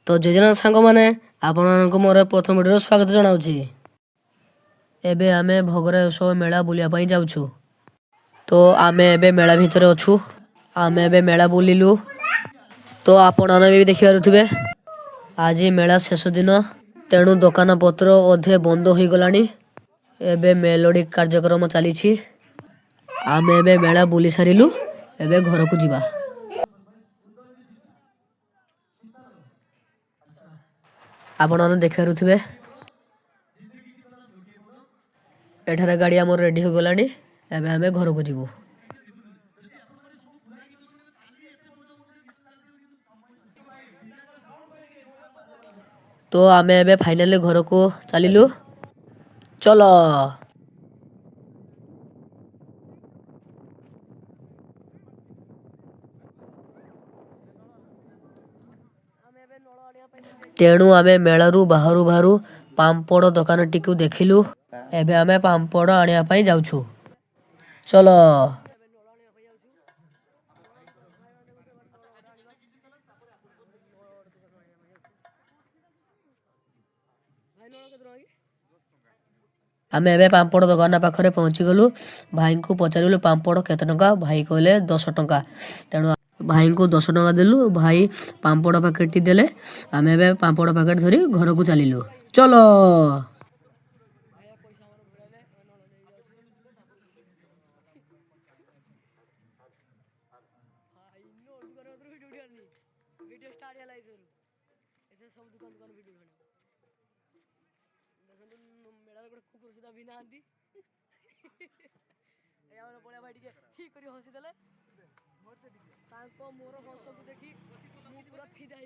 तो जोजना सांग मैंने आपण मोर प्रथम वीडियो स्वागत जनाऊँगी। एबे आमे भगरा उत्सव मेला बुलिया जाऊँ। तो आमे एबे मेला भितर अच्छू। आमे एबे मेला बुलिलु। तो आपण भी देखि पारुथिबे आज मेला शेष दिन तेणु दुकान पत्र अधे बंद हो गलानी। एबे मेलोडी कार्यक्रम चली। आमे एबे मेला बुली सारिलु। एबे घर को जीवा। आपण देखि पारुथिबे एठारे गाड़ी आमर रेडी हो गलानी। एबे आमे घर को जीवु। तो आमे एबे फाइनली घर को चलिलु। चलो तेणु आमे मेलारू बाहरु बाहरु पांपड़ दुकान टिकु देखिलु। एबे आमे पांपड़ आनिया पई जाउछु। चलो आमे एबे पांपड़ दुकान पाखरे पहुंची गलु। भाई को पचारिलु पांपड़ केते टंका। भाई कहले 10 टंका। तेणु भाई को 10 टंका देलु। भाई पांपड़ पैकेट देले। आमे एबे पांपड़ पैकेट धरी घर को चलिलु। चलो मोर हस को देखी पूरा फिदा